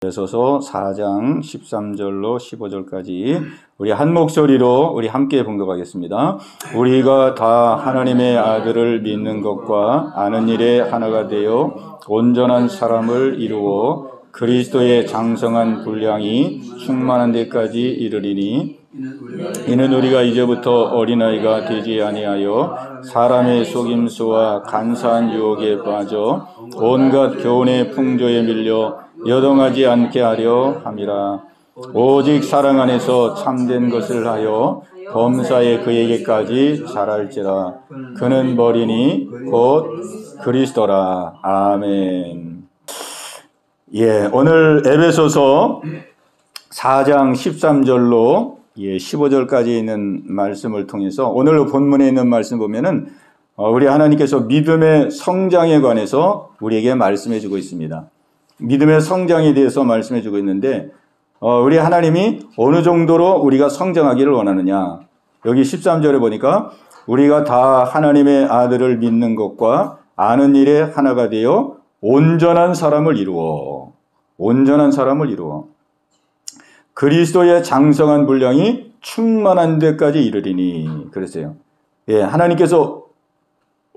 에베소서 4장 13절로 15절까지 우리 한 목소리로 우리 함께 봉독하겠습니다. 우리가 다 하나님의 아들을 믿는 것과 아는 일에 하나가 되어 온전한 사람을 이루어 그리스도의 장성한 분량이 충만한 데까지 이르리니 이는 우리가 이제부터 어린아이가 되지 아니하여 사람의 속임수와 간사한 유혹에 빠져 온갖 교훈의 풍조에 밀려 여동하지 않게 하려 함이라. 오직 사랑 안에서 참된 것을 하여 범사에 그에게까지 자랄지라. 그는 머리니 곧 그리스도라. 아멘. 오늘 에베소서 4장 13절로 15절까지 있는 말씀을 통해서 오늘 본문에 있는 말씀 보면은 우리 하나님께서 믿음의 성장에 관해서 우리에게 말씀해 주고 있습니다. 믿음의 성장에 대해서 말씀해 주고 있는데 우리 하나님이 어느 정도로 우리가 성장하기를 원하느냐. 여기 13절에 보니까 우리가 다 하나님의 아들을 믿는 것과 아는 일에 하나가 되어 온전한 사람을 이루어 그리스도의 장성한 분량이 충만한 데까지 이르리니 그랬어요. 하나님께서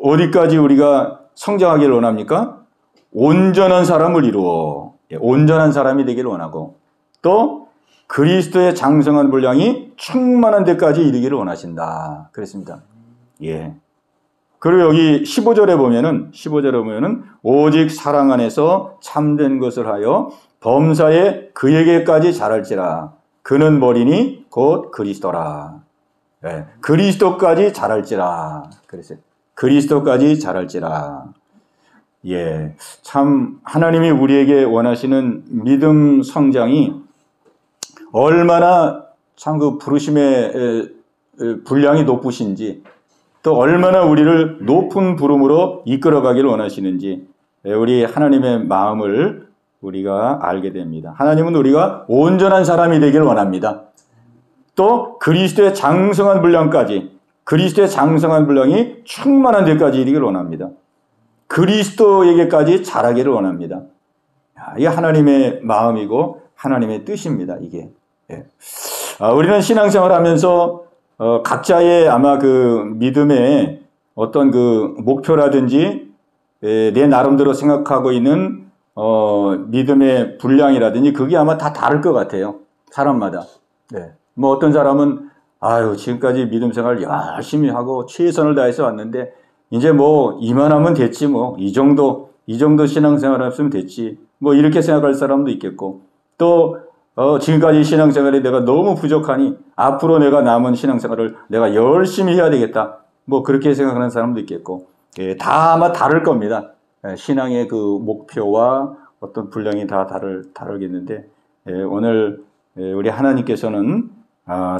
어디까지 우리가 성장하기를 원합니까? 온전한 사람을 이루어 온전한 사람이 되기를 원하고 또 그리스도의 장성한 분량이 충만한 데까지 이르기를 원하신다. 그랬습니다. 그리고 여기 15절에 보면은 오직 사랑 안에서 참된 것을 하여 범사에 그에게까지 자랄지라. 그는 머리니 곧 그리스도라. 그리스도까지 자랄지라. 그랬어요. 그리스도까지 자랄지라. 참 하나님이 우리에게 원하시는 믿음 성장이 얼마나 참 그 부르심의 분량이 높으신지 또 얼마나 우리를 높은 부름으로 이끌어가기를 원하시는지 우리 하나님의 마음을 우리가 알게 됩니다. 하나님은 우리가 온전한 사람이 되기를 원합니다. 또 그리스도의 장성한 분량이 충만한 데까지 이르기를 원합니다. 그리스도에게까지 자라기를 원합니다. 이게 하나님의 마음이고 하나님의 뜻입니다. 이게 우리는 신앙생활 하면서 각자의 아마 그 믿음의 어떤 그 목표라든지 내 나름대로 생각하고 있는 믿음의 분량이라든지 그게 아마 다 다를 것 같아요. 사람마다. 뭐 어떤 사람은 지금까지 믿음 생활 열심히 하고 최선을 다해서 왔는데 이제 뭐 이만하면 됐지 뭐 이 정도 신앙생활 했으면 됐지 뭐 이렇게 생각할 사람도 있겠고 또 지금까지 신앙생활에 내가 너무 부족하니 앞으로 내가 남은 신앙생활을 내가 열심히 해야 되겠다 뭐 그렇게 생각하는 사람도 있겠고 다 아마 다를 겁니다. 신앙의 그 목표와 어떤 분량이 다 다르겠는데 오늘 우리 하나님께서는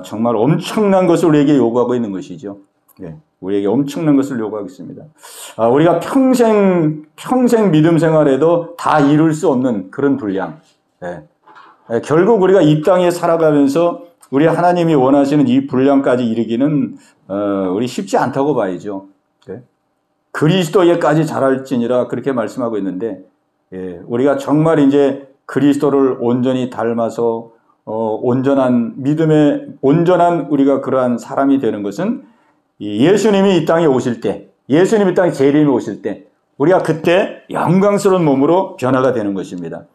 정말 엄청난 것을 우리에게 요구하고 있는 것이죠. 우리에게 엄청난 것을 요구하고 있습니다. 우리가 평생 믿음 생활에도 다 이룰 수 없는 그런 분량. 결국 우리가 이 땅에 살아가면서 우리 하나님이 원하시는 이 분량까지 이르기는 우리 쉽지 않다고 봐야죠. 그리스도에까지 자랄지니라 그렇게 말씀하고 있는데 우리가 정말 이제 그리스도를 온전히 닮아서 온전한 믿음의 온전한 우리가 그러한 사람이 되는 것은 예수님이 이 땅에 오실 때, 예수님이 이 땅에 재림이 오실 때 우리가 그때 영광스러운 몸으로 변화가 되는 것입니다.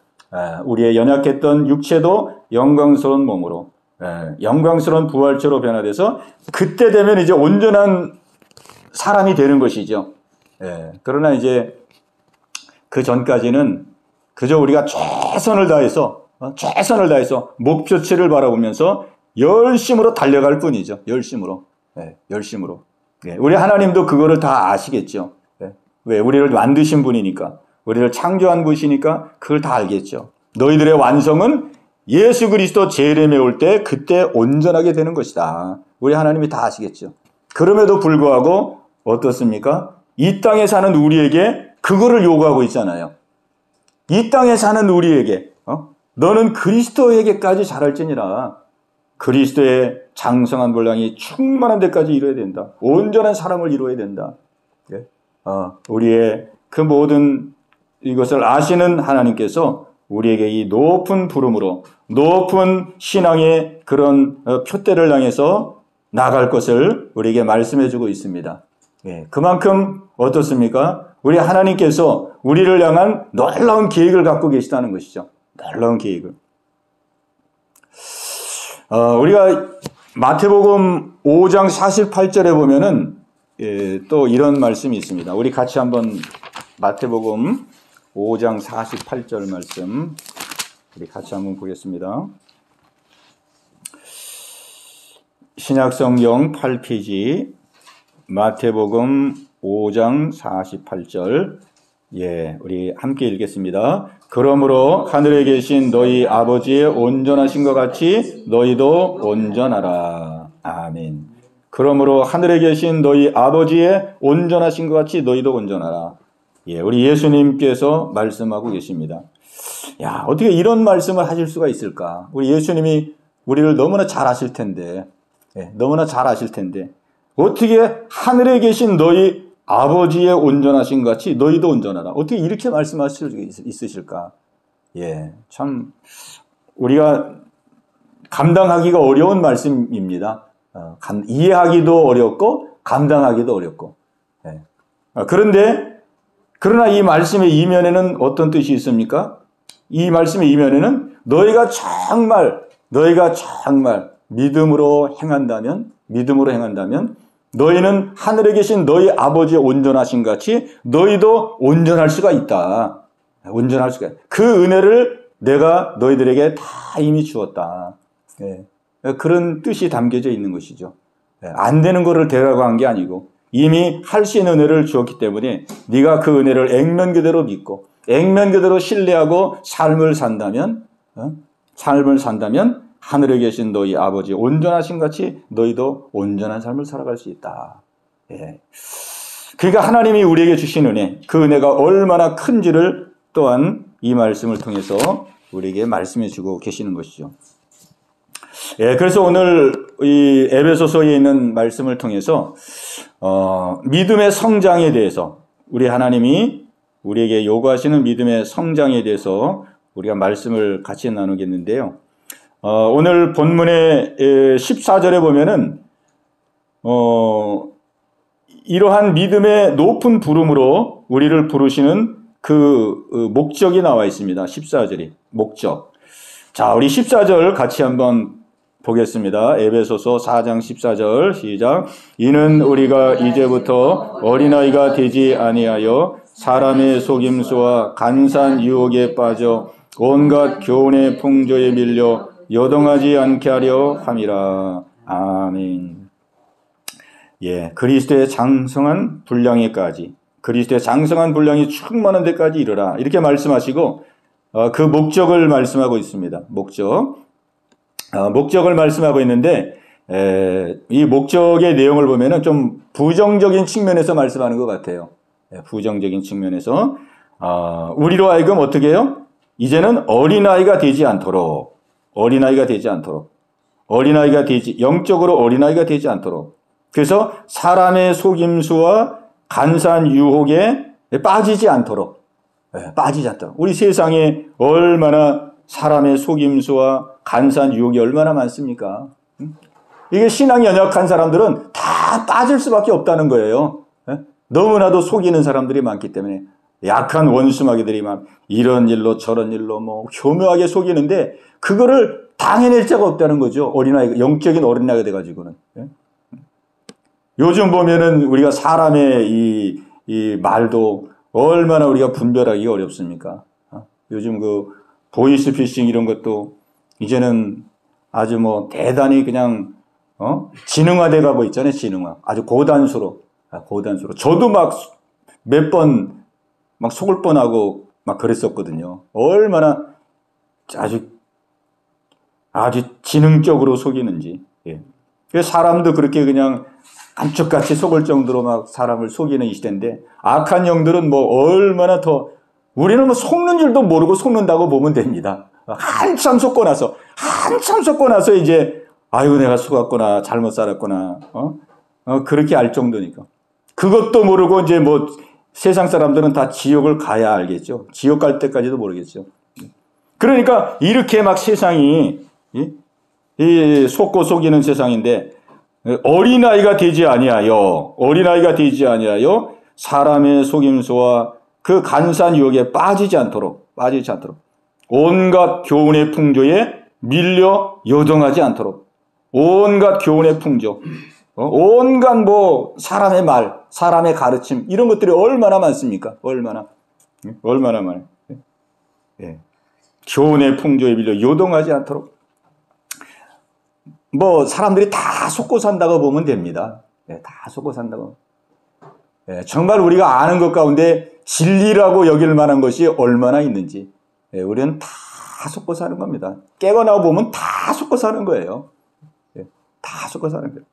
우리의 연약했던 육체도 영광스러운 몸으로 영광스러운 부활체로 변화돼서 그때 되면 이제 온전한 사람이 되는 것이죠. 그러나 이제 그 전까지는 그저 우리가 최선을 다해서 목표치를 바라보면서 열심으로 달려갈 뿐이죠. 열심으로. 우리 하나님도 그거를 다 아시겠죠. 왜? 우리를 만드신 분이니까. 우리를 창조한 분이니까 그걸 다 알겠죠. 너희들의 완성은 예수 그리스도 재림에 올 때 그때 온전하게 되는 것이다. 우리 하나님이 다 아시겠죠. 그럼에도 불구하고 어떻습니까? 이 땅에 사는 우리에게 그거를 요구하고 있잖아요. 이 땅에 사는 우리에게 너는 그리스도에게까지 자랄지니라. 그리스도의 장성한 분량이 충만한 데까지 이루어야 된다. 온전한 사람을 이루어야 된다. 우리의 그 모든 이것을 아시는 하나님께서 우리에게 이 높은 부름으로 높은 신앙의 그런 표대를 향해서 나갈 것을 우리에게 말씀해 주고 있습니다. 예, 그만큼 어떻습니까? 우리 하나님께서 우리를 향한 놀라운 계획을 갖고 계시다는 것이죠. 놀라운 계획을. 우리가 마태복음 5장 48절에 보면은 또 이런 말씀이 있습니다. 우리 같이 한번 마태복음 5장 48절 말씀 우리 같이 한번 보겠습니다. 신약성경 8페이지 마태복음 5장 48절 예, 우리 함께 읽겠습니다. 그러므로 하늘에 계신 너희 아버지의 온전하신 것 같이 너희도 온전하라. 아멘. 그러므로 하늘에 계신 너희 아버지의 온전하신 것 같이 너희도 온전하라. 예, 우리 예수님께서 말씀하고 계십니다. 야, 어떻게 이런 말씀을 하실 수가 있을까? 우리 예수님이 우리를 너무나 잘 아실 텐데, 예, 너무나 잘 아실 텐데, 어떻게 하늘에 계신 너희 아버지의 온전하신 것 같이 너희도 온전하라. 어떻게 이렇게 말씀하실 수 있으실까? 예, 참, 우리가 감당하기가 어려운 말씀입니다. 이해하기도 어렵고, 감당하기도 어렵고. 예. 그러나 이 말씀의 이면에는 어떤 뜻이 있습니까? 이 말씀의 이면에는 너희가 정말 믿음으로 행한다면 너희는 하늘에 계신 너희 아버지의 온전하신 같이 너희도 온전할 수가 있다. 온전할 수가 있다. 그 은혜를 내가 너희들에게 다 이미 주었다. 예. 그런 뜻이 담겨져 있는 것이죠. 예. 안 되는 것을 되라고 한 게 아니고 이미 할 수 있는 은혜를 주었기 때문에 네가 그 은혜를 액면 그대로 믿고 액면 그대로 신뢰하고 삶을 산다면 하늘에 계신 너희 아버지 온전하신 같이 너희도 온전한 삶을 살아갈 수 있다. 예. 그러니까 하나님이 우리에게 주신 은혜, 그 은혜가 얼마나 큰지를 또한 이 말씀을 통해서 우리에게 말씀해 주고 계시는 것이죠. 예, 그래서 오늘 이 에베소서에 있는 말씀을 통해서 믿음의 성장에 대해서 우리 하나님이 우리에게 요구하시는 믿음의 성장에 대해서 우리가 말씀을 같이 나누겠는데요. 오늘 본문의 14절에 보면은 이러한 믿음의 높은 부름으로 우리를 부르시는 그 목적이 나와 있습니다. 14절이 목적. 자, 우리 14절 같이 한번 보겠습니다. 에베소서 4장 14절 시작. 이는 우리가 이제부터 어린아이가 되지 아니하여 사람의 속임수와 간사한 유혹에 빠져 온갖 교훈의 풍조에 밀려 요동하지 않게 하려 함이라. 아멘. 예, 그리스도의 장성한 분량에까지, 그리스도의 장성한 분량이 충만한 데까지 이르라. 이렇게 말씀하시고 그 목적을 말씀하고 있습니다. 목적을 말씀하고 있는데 이 목적의 내용을 보면은 좀 부정적인 측면에서 말씀하는 것 같아요. 부정적인 측면에서 우리로 하여금 어떻게 해요? 이제는 어린아이가 되지 않도록 영적으로 어린아이가 되지 않도록 그래서 사람의 속임수와 간사한 유혹에 빠지지 않도록 우리 세상에 얼마나 사람의 속임수와 간사한 유혹이 얼마나 많습니까? 이게 신앙이 연약한 사람들은 다 빠질 수밖에 없다는 거예요. 너무나도 속이는 사람들이 많기 때문에 약한 원수마귀들이 막 이런 일로 저런 일로 뭐 교묘하게 속이는데 그거를 당해낼 자가 없다는 거죠. 어린아이가, 영적인 어린아이가 돼가지고는. 요즘 보면은 우리가 사람의 이 말도 얼마나 우리가 분별하기가 어렵습니까? 요즘 그 보이스피싱 이런 것도 이제는 아주 뭐 대단히 그냥 지능화돼 가고 있잖아요. 지능화. 아주 고단수로. 저도 막 몇 번 막 속을 뻔하고 막 그랬었거든요. 얼마나 아주 지능적으로 속이는지. 예. 사람도 그렇게 그냥 감쪽같이 속을 정도로 막 사람을 속이는 이 시대인데 악한 영들은 뭐 얼마나 더 우리는 뭐 속는 줄도 모르고 속는다고 보면 됩니다. 한참 속고 나서 이제 아이고 내가 속았구나 잘못 살았구나 그렇게 알 정도니까 그것도 모르고 이제 뭐 세상 사람들은 다 지옥을 가야 알겠죠. 지옥 갈 때까지도 모르겠죠. 그러니까 이렇게 막 세상이 이 속고 속이는 세상인데 어린아이가 되지 아니하여 사람의 속임수와 그 간사한 유혹에 빠지지 않도록 온갖 교훈의 풍조에 밀려 요동하지 않도록 온갖 교훈의 풍조 온갖 뭐 사람의 말 사람의 가르침 이런 것들이 얼마나 많습니까? 얼마나 많아요. 예. 교훈의 풍조에 밀려 요동하지 않도록 뭐 사람들이 다 속고 산다고 보면 됩니다. 예, 다 속고 산다고. 예, 정말 우리가 아는 것 가운데 진리라고 여길 만한 것이 얼마나 있는지 우리는 다 속고 사는 겁니다. 깨어나 보면 다 속고 사는 거예요. 다 속고 사는 거예요.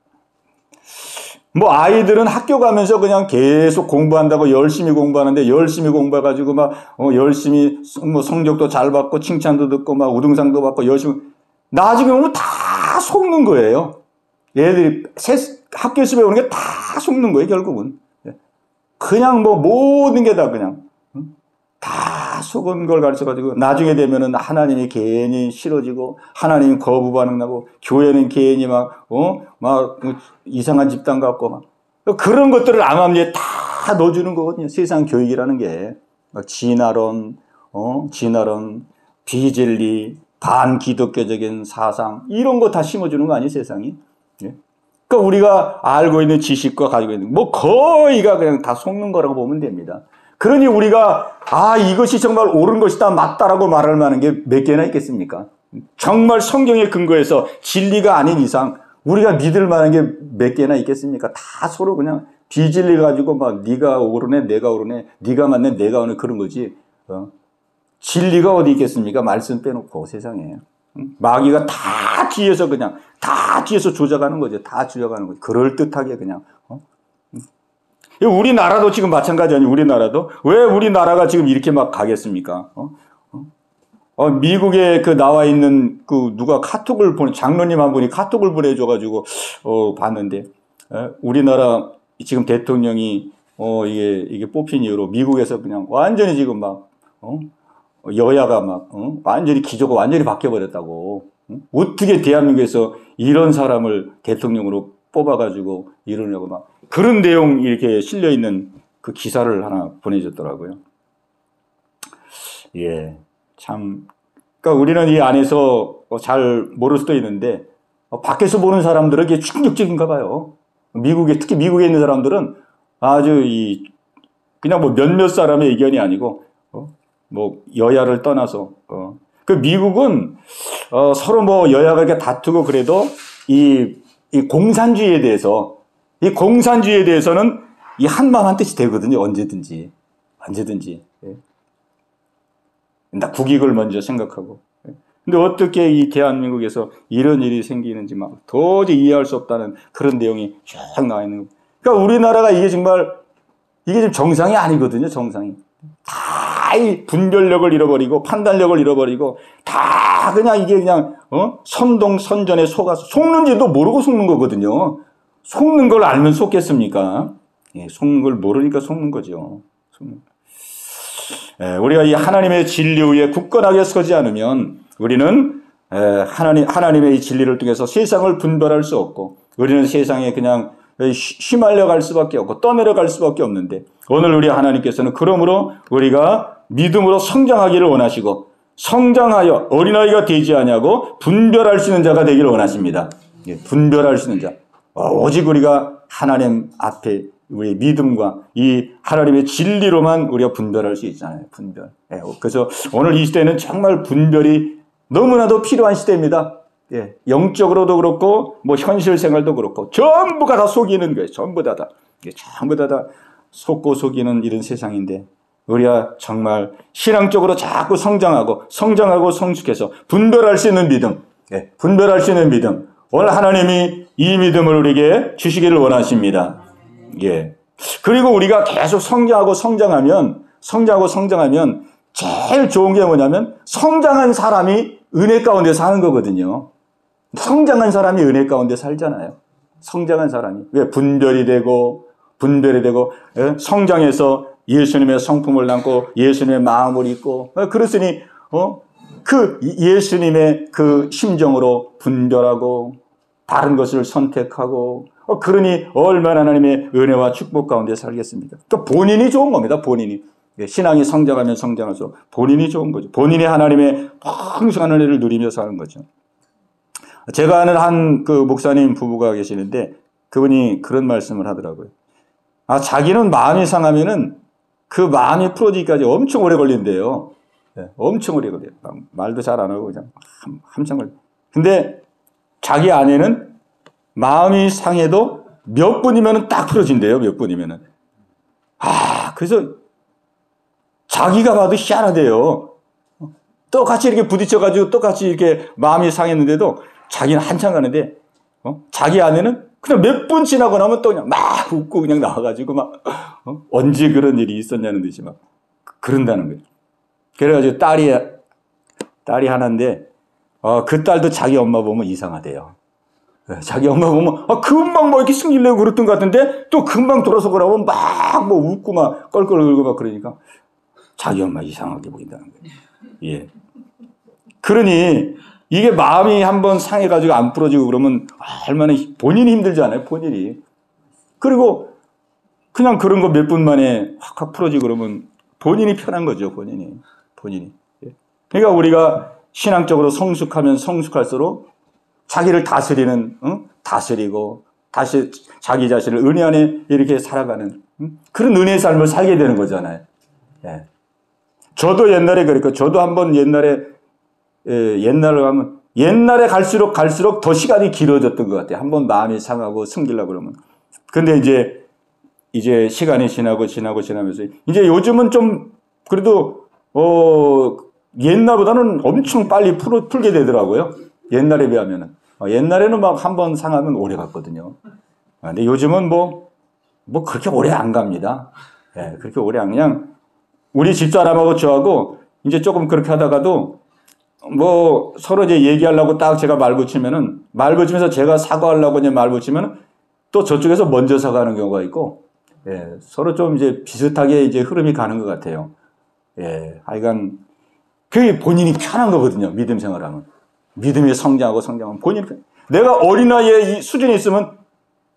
뭐 아이들은 학교 가면서 그냥 계속 공부한다고 열심히 공부하는데 열심히 공부해가지고 막 열심히 뭐 성적도 잘 받고 칭찬도 듣고 막 우등상도 받고 열심히 나중에 오면 다 속는 거예요. 얘들이 학교에서 배우는 게 다 속는 거예요. 결국은 그냥 뭐 모든 게 다 그냥 다 속은 걸 가르쳐가지고 나중에 되면은 하나님이 괜히 싫어지고 하나님 거부 반응나고 교회는 괜히 막 이상한 집단 같고 막 그런 것들을 암암리에 다 넣어주는 거거든요. 세상 교육이라는 게 막 진화론, 비진리, 반기독교적인 사상 이런 거 다 심어주는 거 아니에요, 세상이? 예? 그러니까 우리가 알고 있는 지식과 가지고 있는 뭐 거의가 그냥 다 속는 거라고 보면 됩니다. 그러니 우리가 이것이 정말 옳은 것이다 맞다라고 말할 만한 게 몇 개나 있겠습니까? 정말 성경에 근거해서 진리가 아닌 이상 우리가 믿을 만한 게 몇 개나 있겠습니까? 다 서로 그냥 비진리 가지고 막 네가 옳으네 내가 옳으네 네가 맞네 내가 옳네 그런 거지. 진리가 어디 있겠습니까? 말씀 빼놓고 세상에. 마귀가 다 뒤에서 조작하는 거죠. 다 조작하는 거죠. 그럴듯하게 그냥. 우리나라도 지금 마찬가지 아니에요? 우리나라도? 왜 우리나라가 지금 이렇게 막 가겠습니까? 미국에 그 나와 있는 그 누가 카톡을 장로님 한 분이 카톡을 보내줘가지고, 봤는데, 우리나라 지금 대통령이, 이게 뽑힌 이후로 미국에서 그냥 완전히 지금 막, 여야가 막, 완전히 기조가 완전히 바뀌어버렸다고. 어떻게 대한민국에서 이런 사람을 대통령으로 뽑아가지고 이러냐고 막 그런 내용 이렇게 실려있는 그 기사를 하나 보내줬더라고요. 예, 참. 그러니까 우리는 이 안에서 잘 모를 수도 있는데 밖에서 보는 사람들은 이게 충격적인가 봐요. 특히 미국에 있는 사람들은 아주 그냥 뭐 몇몇 사람의 의견이 아니고 뭐 여야를 떠나서 그 미국은 서로 뭐 여야가 이렇게 다투고 그래도 이 공산주의에 대해서는 이 한마음 한뜻이 되거든요. 언제든지. 예. 나 국익을 먼저 생각하고. 근데 어떻게 이 대한민국에서 이런 일이 생기는지 막 도저히 이해할 수 없다는 그런 내용이 쫙 나와 있는 거예요. 그러니까 우리나라가 이게 지금 정상이 아니거든요. 정상이. 다 이 분별력을 잃어버리고 판단력을 잃어버리고 다 그냥 이게 그냥 선동선전에 속아서 속는지도 모르고 속는 거거든요. 속는 걸 알면 속겠습니까? 예, 속는 걸 모르니까 속는 거죠. 우리가 이 하나님의 진리 위에 굳건하게 서지 않으면 우리는 하나님의 이 진리를 통해서 세상을 분별할 수 없고 우리는 세상에 그냥 휘말려 갈 수밖에 없고 떠내려 갈 수밖에 없는데 오늘 우리 하나님께서는 그러므로 우리가 믿음으로 성장하기를 원하시고 성장하여 어린아이가 되지 아니하고 분별할 수 있는 자가 되기를 원하십니다. 분별할 수 있는 자. 오직 우리가 하나님 앞에 우리의 믿음과 이 하나님의 진리로만 우리가 분별할 수 있잖아요. 분별. 그래서 오늘 이 시대는 정말 분별이 너무나도 필요한 시대입니다. 예, 영적으로도 그렇고 뭐 현실 생활도 그렇고 전부가 다 속이는 거예요. 전부 다 속고 속이는 이런 세상인데 우리가 정말 신앙적으로 자꾸 성장하고 성숙해서 분별할 수 있는 믿음, 분별할 수 있는 믿음. 오늘 하나님이 이 믿음을 우리에게 주시기를 원하십니다. 예. 그리고 우리가 계속 성장하면 제일 좋은 게 뭐냐면 성장한 사람이 은혜 가운데 사는 거거든요. 성장한 사람이 은혜 가운데 살잖아요. 성장한 사람이. 왜? 분별이 되고 성장해서 예수님의 성품을 담고 예수님의 마음을 입고 그랬으니 그 예수님의 그 심정으로 분별하고 바른 것을 선택하고 그러니 얼마나 하나님의 은혜와 축복 가운데 살겠습니까? 그러니까 본인이 좋은 겁니다. 본인이. 신앙이 성장하면 성장할수록 본인이 좋은 거죠. 본인이 하나님의 풍성한 은혜를 누리며 사는 거죠. 제가 아는 한 그 목사님 부부가 계시는데 그분이 그런 말씀을 하더라고요. 자기는 마음이 상하면은 그 마음이 풀어지기까지 엄청 오래 걸린대요. 엄청 오래 걸려요. 말도 잘 안 하고 그냥 한참 걸려요. 근데 자기 아내는 마음이 상해도 몇 분이면 딱 풀어진대요. 몇 분이면은. 그래서 자기가 봐도 희한하대요. 똑같이 이렇게 부딪혀가지고 똑같이 이렇게 마음이 상했는데도 자기는 한참 가는데, 자기 아내는 그냥 몇 분 지나고 나면 또 그냥 막 웃고 그냥 나와가지고 막, 언제 그런 일이 있었냐는 듯이 막 그런다는 거예요. 그래가지고 딸이 하나인데, 그 딸도 자기 엄마 보면 이상하대요. 자기 엄마 보면, 금방 뭐 이렇게 승질내고 그랬던 것 같은데, 또 금방 돌아서 그러면 막 뭐 웃고 막 껄껄 울고 막 그러니까, 자기 엄마 이상하게 보인다는 거예요. 예. 그러니, 이게 마음이 한번 상해가지고 안 풀어지고 그러면, 얼마나 본인이 힘들잖아요, 본인이. 그리고, 그냥 그런 거 몇 분 만에 확 풀어지고 그러면, 본인이 편한 거죠, 본인이. 예. 그러니까 우리가 신앙적으로 성숙하면 성숙할수록, 자기를 다스리고, 다시 자기 자신을 은혜 안에 이렇게 살아가는, 그런 은혜의 삶을 살게 되는 거잖아요. 예. 저도 옛날에 그러니까, 저도 한번 옛날로 가면, 옛날에 갈수록 더 시간이 길어졌던 것 같아요. 한번 마음이 상하고 숨기려고 그러면. 근데 이제 시간이 지나면서, 이제 요즘은 좀, 그래도, 옛날보다는 엄청 빨리 풀게 되더라고요. 옛날에 비하면은. 옛날에는 막 한 번 상하면 오래 갔거든요. 근데 요즘은 뭐 그렇게 오래 안 갑니다. 예, 그렇게 오래 안, 그냥 우리 집사람하고 저하고 이제 조금 그렇게 하다가도 뭐 서로 이제 얘기하려고 딱 제가 말 붙이면서 제가 사과하려고 이제 말 붙이면은 또 저쪽에서 먼저 사과하는 경우가 있고, 예, 서로 좀 이제 비슷하게 이제 흐름이 가는 것 같아요. 예, 하여간 그게 본인이 편한 거거든요. 믿음 생활하면. 믿음이 성장하면 본인이 내가 어린아이의 이 수준이 있으면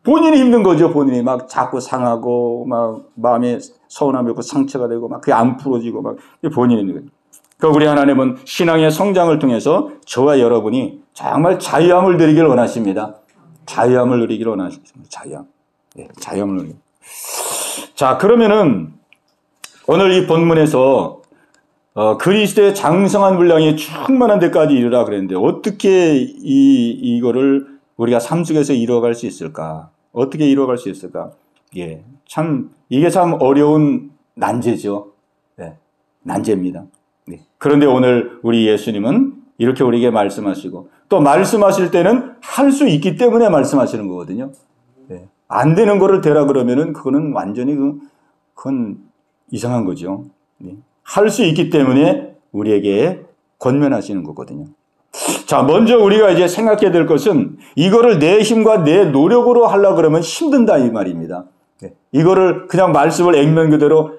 본인이 힘든 거죠. 본인이 막 자꾸 상하고 막 마음에 서운함이 있고 상처가 되고 막 그게 안 풀어지고 막 본인이 있는 거죠. 그러니까 우리 하나님은 신앙의 성장을 통해서 저와 여러분이 정말 자유함을 누리기를 원하십니다. 자유함을 누리기를 원하십니다. 자유함. 네, 자유함을 누리기. 자, 그러면은 오늘 이 본문에서 그리스도의 장성한 분량이 충만한 데까지 이르라 그랬는데 어떻게 이거를 우리가 삶 속에서 이루어갈 수 있을까? 어떻게 이루어갈 수 있을까? 예, 이게 참 어려운 난제죠. 네, 난제입니다. 네. 그런데 오늘 우리 예수님은 이렇게 우리에게 말씀하시고 또 말씀하실 때는 할 수 있기 때문에 말씀하시는 거거든요. 네. 안 되는 거를 되라 그러면은 그거는 완전히 그건 이상한 거죠. 네. 할 수 있기 때문에 우리에게 권면하시는 거거든요. 자, 먼저 우리가 이제 생각해야 될 것은 이거를 내 힘과 내 노력으로 하려고 그러면 힘든다 이 말입니다. 이거를 그냥 말씀을 액면 그대로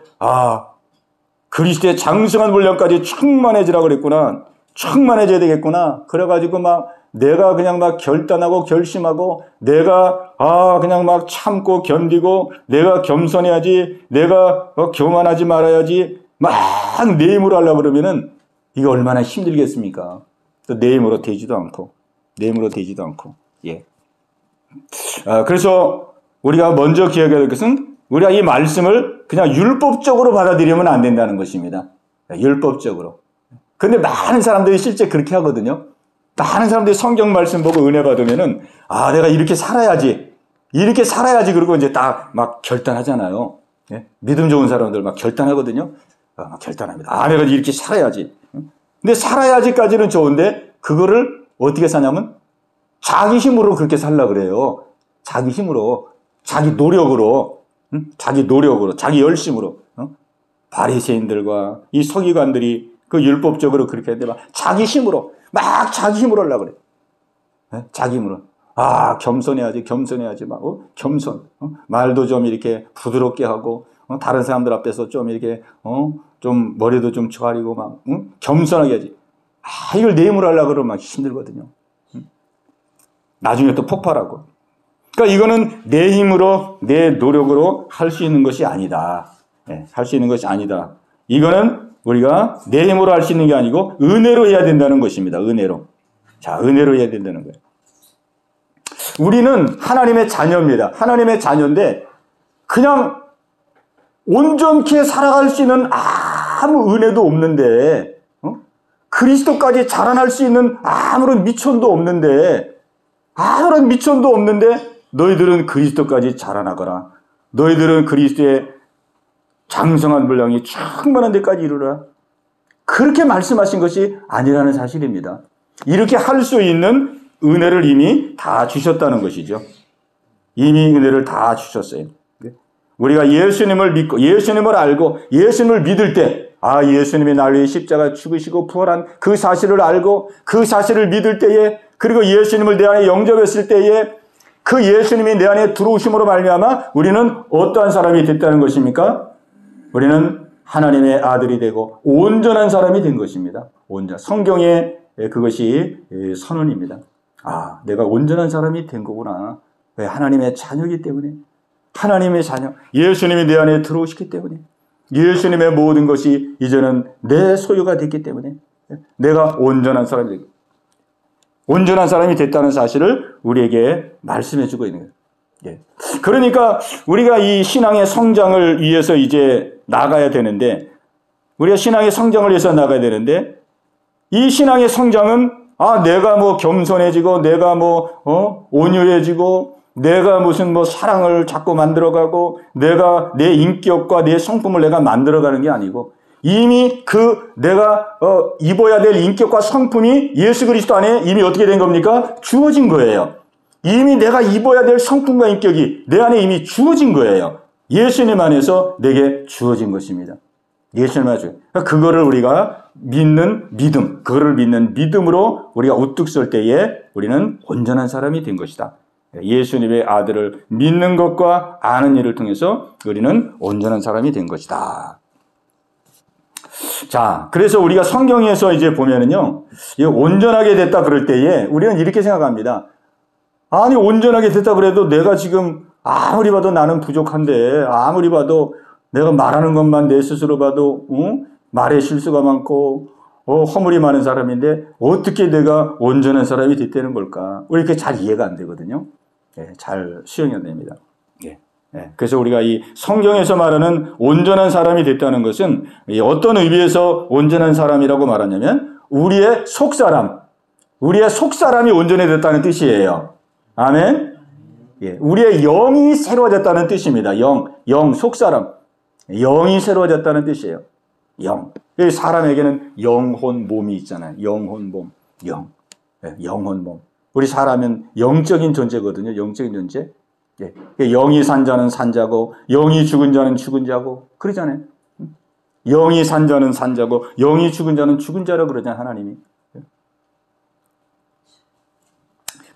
그리스도의 장성한 분량까지 충만해지라고 그랬구나. 충만해져야 되겠구나. 그래가지고 막 내가 그냥 막 결단하고 결심하고 내가 그냥 막 참고 견디고 내가 겸손해야지 내가 교만하지 말아야지 막 내 힘으로 하려고 그러면은 이거 얼마나 힘들겠습니까? 또 내 힘으로 되지도 않고. 예. 그래서 우리가 먼저 기억해야 될 것은 우리가 이 말씀을 그냥 율법적으로 받아들이면 안 된다는 것입니다. 율법적으로. 근데 많은 사람들이 실제 그렇게 하거든요. 많은 사람들이 성경 말씀 보고 은혜 받으면은 내가 이렇게 살아야지 그러고 이제 딱 막 결단하잖아요. 예? 믿음 좋은 사람들 막 결단하거든요. 막 결단합니다. 내가 이렇게 살아야지. 근데 살아야지까지는 좋은데 그거를 어떻게 사냐면 자기 힘으로 그렇게 살려고 그래요. 자기 힘으로, 자기 노력으로, 자기 열심으로. 바리새인들과 이 서기관들이 그 율법적으로 그렇게 했는데 막 자기 힘으로 하려고 그래. 네? 자기 힘으로. 겸손해야지 막, 겸손. 말도 좀 이렇게 부드럽게 하고, 다른 사람들 앞에서 좀 이렇게, 좀 머리도 좀 조아리고 막, 겸손하게 하지. 이걸 내 힘으로 하려고 그러면 힘들거든요. 나중에 또 폭발하고. 그러니까 이거는 내 힘으로, 내 노력으로 할 수 있는 것이 아니다. 할 수 있는 것이 아니다. 이거는 우리가 내 힘으로 할 수 있는 게 아니고 은혜로 해야 된다는 것입니다. 은혜로. 자, 은혜로 해야 된다는 거예요. 우리는 하나님의 자녀입니다. 하나님의 자녀인데 그냥 온전케 살아갈 수 있는 아무 은혜도 없는데 그리스도까지 자라날 수 있는 아무런 미천도 없는데 너희들은 그리스도까지 자라나거라. 너희들은 그리스도의 장성한 분량이 충만한 데까지 이르라. 그렇게 말씀하신 것이 아니라는 사실입니다. 이렇게 할 수 있는 은혜를 이미 다 주셨다는 것이죠. 이미 은혜를 다 주셨어요. 우리가 예수님을 믿고 예수님을 알고 예수님을 믿을 때 예수님이 날 위해 십자가 죽으시고 부활한 그 사실을 알고 그 사실을 믿을 때에 그리고 예수님을 내 안에 영접했을 때에 그 예수님이 내 안에 들어오심으로 말미암아 우리는 어떠한 사람이 됐다는 것입니까? 우리는 하나님의 아들이 되고 온전한 사람이 된 것입니다. 성경에 그것이 선언입니다. 내가 온전한 사람이 된 거구나. 왜? 하나님의 자녀이기 때문에. 하나님의 자녀. 예수님이 내 안에 들어오시기 때문에. 예수님의 모든 것이 이제는 내 소유가 됐기 때문에 내가 온전한 사람이 됐다는 사실을 우리에게 말씀해 주고 있는 거예요. 그러니까 우리가 이 신앙의 성장을 위해서 이제 나가야 되는데 우리가 신앙의 성장을 위해서 나가야 되는데 이 신앙의 성장은 내가 뭐 겸손해지고 내가 뭐 온유해지고 내가 무슨 사랑을 자꾸 만들어가고 내가 내 인격과 내 성품을 내가 만들어가는 게 아니고 이미 내가 입어야 될 인격과 성품이 예수 그리스도 안에 이미 어떻게 된 겁니까? 주어진 거예요. 이미 내가 입어야 될 성품과 인격이 내 안에 이미 주어진 거예요. 예수님 안에서 내게 주어진 것입니다. 예수님 안에 그거를 우리가 믿는 믿음, 그거를 믿는 믿음으로 우리가 우뚝 설 때에 우리는 온전한 사람이 된 것이다. 예수님의 아들을 믿는 것과 아는 일을 통해서 우리는 온전한 사람이 된 것이다. 자, 그래서 우리가 성경에서 이제 보면은요, 온전하게 됐다 그럴 때에 우리는 이렇게 생각합니다. 온전하게 됐다 그래도 내가 지금 아무리 봐도 나는 부족한데, 아무리 봐도 내가 말하는 것만 내 스스로 봐도, 말에 실수가 많고, 허물이 많은 사람인데, 어떻게 내가 온전한 사람이 됐다는 걸까? 우리 이렇게 잘 이해가 안 되거든요. 잘 수용이 안 됩니다. 그래서 우리가 이 성경에서 말하는 온전한 사람이 됐다는 것은 어떤 의미에서 온전한 사람이라고 말하냐면 우리의 속사람이 온전해졌다는 뜻이에요. 아멘. 우리의 영이 새로워졌다는 뜻입니다. 영, 속사람. 영이 새로워졌다는 뜻이에요. 영. 사람에게는 영혼, 몸이 있잖아요. 영혼, 몸, 영. 영혼, 몸. 우리 사람은 영적인 존재거든요. 영적인 존재. 영이 산 자는 산자고 영이 죽은 자는 죽은 자고 그러잖아요. 영이 산 자는 산자고 영이 죽은 자는 죽은 자라고 그러잖아요. 하나님이.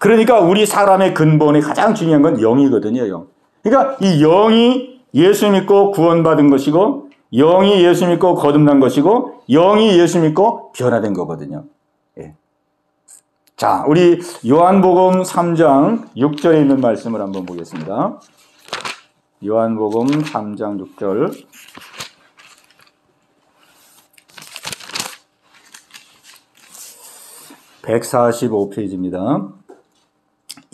그러니까 우리 사람의 근본이 가장 중요한 건 영이거든요. 영. 그러니까 이 영이 예수 믿고 구원받은 것이고 영이 예수 믿고 거듭난 것이고 영이 예수 믿고 변화된 거거든요. 자, 우리 요한복음 3장 6절에 있는 말씀을 한번 보겠습니다. 요한복음 3장 6절. (145페이지입니다)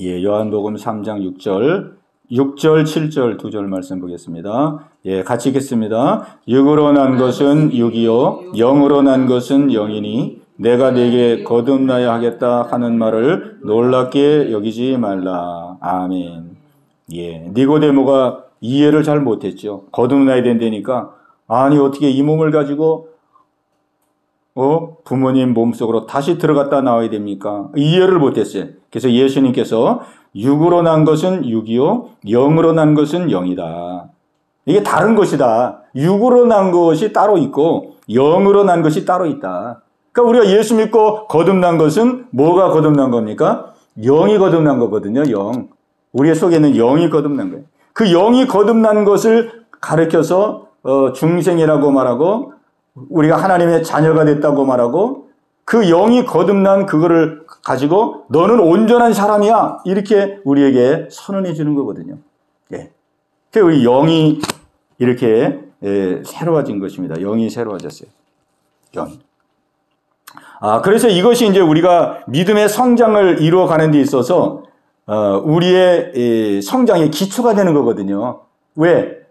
요한복음 3장 6절 7절 두 절 말씀 보겠습니다. 같이 읽겠습니다. 육으로 난 것은 육이요 영으로 난 것은 영이니 내가 네게 거듭나야 하겠다 하는 말을 놀랍게 여기지 말라. 아멘. 니고데모가 이해를 잘 못했죠. 거듭나야 된다니까 어떻게 이 몸을 가지고 부모님 몸속으로 다시 들어갔다 나와야 됩니까? 이해를 못했어요. 그래서 예수님께서 육으로 난 것은 육이요 영으로 난 것은 영이다. 이게 다른 것이다. 육으로 난 것이 따로 있고 영으로 난 것이 따로 있다. 그러니까 우리가 예수 믿고 거듭난 것은 뭐가 거듭난 겁니까? 영이 거듭난 거거든요. 영. 우리 속에는 영이 거듭난 거예요. 그 영이 거듭난 것을 가르쳐서 중생이라고 말하고 우리가 하나님의 자녀가 됐다고 말하고 그 영이 거듭난 그거를 가지고 너는 온전한 사람이야. 이렇게 우리에게 선언해 주는 거거든요. 예. 그 우리 영이 이렇게 새로워진 것입니다. 영이 새로워졌어요. 영. 그래서 이것이 이제 우리가 믿음의 성장을 이루어가는 데 있어서 우리의 성장의 기초가 되는 거거든요. 왜?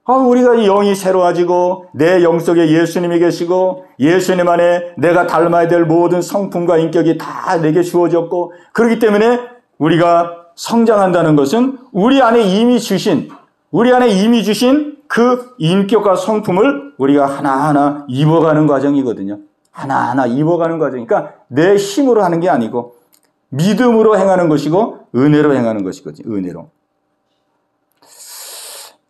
우리가 영이 새로워지고 내 영속에 예수님이 계시고 예수님 안에 내가 닮아야 될 모든 성품과 인격이 다 내게 주어졌고 그렇기 때문에 우리가 성장한다는 것은 우리 안에 이미 주신 그 인격과 성품을 우리가 하나하나 입어가는 과정이거든요. 하나하나 입어가는 과정. 그러니까 내 힘으로 하는 게 아니고 믿음으로 행하는 것이고 은혜로 행하는 것이거든요. 은혜로.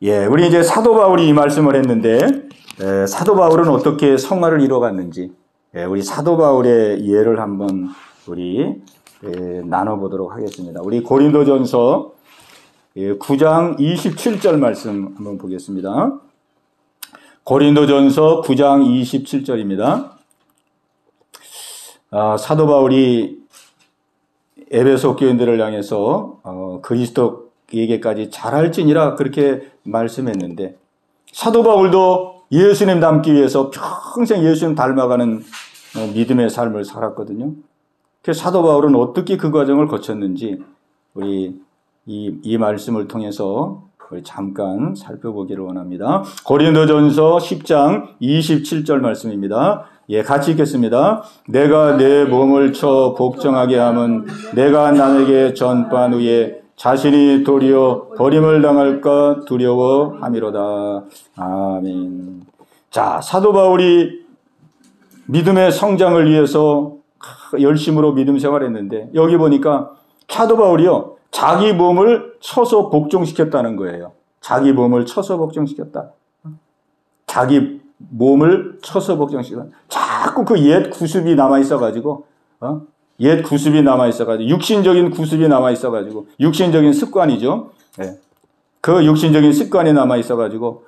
예, 우리 이제 사도 바울이 이 말씀을 했는데 사도 바울은 어떻게 성화를 이뤄갔는지 우리 사도 바울의 예를 한번 우리 나눠보도록 하겠습니다. 우리 고린도전서 9장 27절 말씀 한번 보겠습니다. 고린도전서 9장 27절입니다. 사도 바울이 에베소 교인들을 향해서 그리스도에게까지 잘할지니라 그렇게 말씀했는데 사도 바울도 예수님 닮기 위해서 평생 예수님 닮아가는 믿음의 삶을 살았거든요. 그래서 사도 바울은 어떻게 그 과정을 거쳤는지 우리 이 말씀을 통해서 우리 잠깐 살펴보기를 원합니다. 고린도전서 10장 27절 말씀입니다. 예, 같이 읽겠습니다. 내가 내 몸을 쳐 복종하게 함은 내가 남에게 전파한 후에 자신이 도리어 버림을 당할까 두려워함이로다. 아멘. 자, 사도 바울이 믿음의 성장을 위해서 열심으로 믿음 생활했는데 여기 보니까 사도 바울이요. 자기 몸을 쳐서 복종시켰다는 거예요. 자기 몸을 쳐서 복종시켰다. 자기 몸을 쳐서 복종시켰다. 자꾸 그 옛 구습이 남아있어가지고, 옛 구습이 남아있어가지고, 육신적인 구습이 남아있어가지고, 육신적인 습관이죠. 네. 그 육신적인 습관이 남아있어가지고,